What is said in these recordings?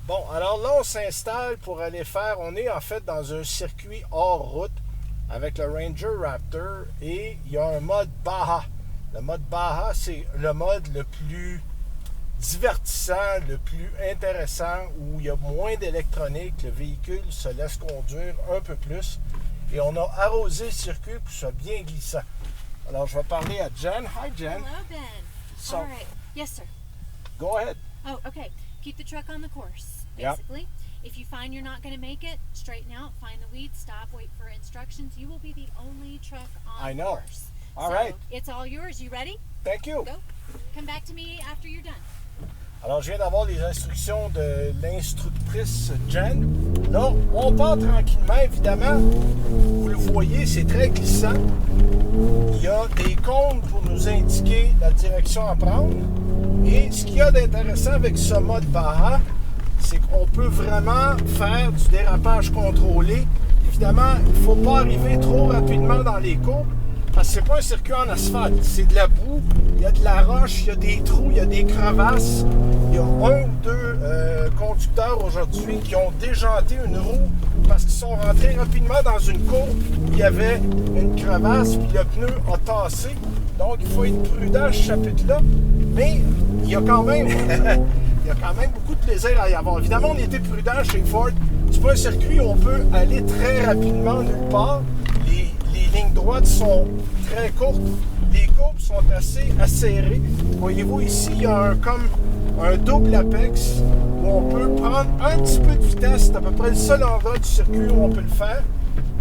Bon, alors là, on s'installe pour aller faire, on est en fait dans un circuit hors route avec le Ranger Raptor et il y a un mode Baja. Le mode Baja, c'est le mode le plus divertissant, le plus intéressant, où il y a moins d'électronique, le véhicule se laisse conduire un peu plus et on a arrosé le circuit pour que ce soit bien glissant. Alors, je vais parler à Jen. Hi, Jen. Hello, Ben. So, All right. Yes, sir. go ahead. Oh, okay. Keep the truck on the course, Yep. basically. If you find you're not going to make it, straighten out, find the weeds, stop, wait for instructions. You will be the only truck on I know. course. All so right. It's all yours. You ready? Thank you. Go. Come back to me after you're done. Alors, je viens d'avoir les instructions de l'instructrice Jen. Là, on part tranquillement, évidemment. Vous le voyez, c'est très glissant. Il y a des cônes pour nous indiquer la direction à prendre. Et ce qu'il y a d'intéressant avec ce mode Baja, c'est qu'on peut vraiment faire du dérapage contrôlé. Évidemment, il ne faut pas arriver trop rapidement dans les courbes. Parce que c'est pas un circuit en asphalte, c'est de la boue, il y a de la roche, il y a des trous, il y a des crevasses. Il y a un ou deux conducteurs aujourd'hui qui ont déjanté une roue parce qu'ils sont rentrés rapidement dans une courbe où il y avait une crevasse puis le pneu a tassé. Donc il faut être prudent à ce chapitre-là. Mais il y a quand même il y a quand même beaucoup de plaisir à y avoir. Évidemment, on était prudent chez Ford. C'est pas un circuit où on peut aller très rapidement nulle part. Les lignes droites sont très courtes. Les courbes sont assez acérées. Voyez-vous, ici, il y a comme un double apex où on peut prendre un petit peu de vitesse. C'est à peu près le seul endroit du circuit où on peut le faire.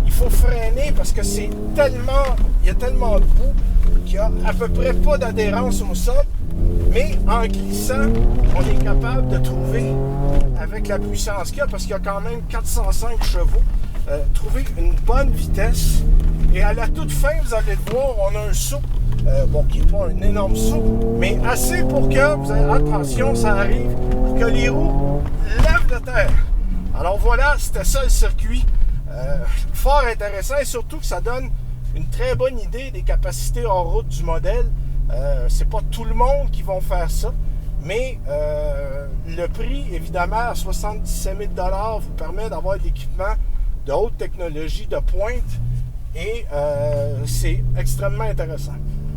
Il faut freiner parce que il y a tellement de boue qu'il n'y a à peu près pas d'adhérence au sol. Mais en glissant, on est capable de trouver, avec la puissance qu'il y a, parce qu'il y a quand même 405 chevaux, trouver une bonne vitesse. Et à la toute fin, vous allez le voir, on a un saut, qui n'est pas un énorme saut, mais assez pour que, vous avez attention, ça arrive, pour que les roues lèvent de terre. Alors voilà, c'était ça le circuit. Fort intéressant et surtout que ça donne une très bonne idée des capacités hors route du modèle. C'est pas tout le monde qui va faire ça, mais le prix, évidemment, à 77 000 $ vous permet d'avoir de l'équipement de haute technologie, de pointe, et c'est extrêmement intéressant.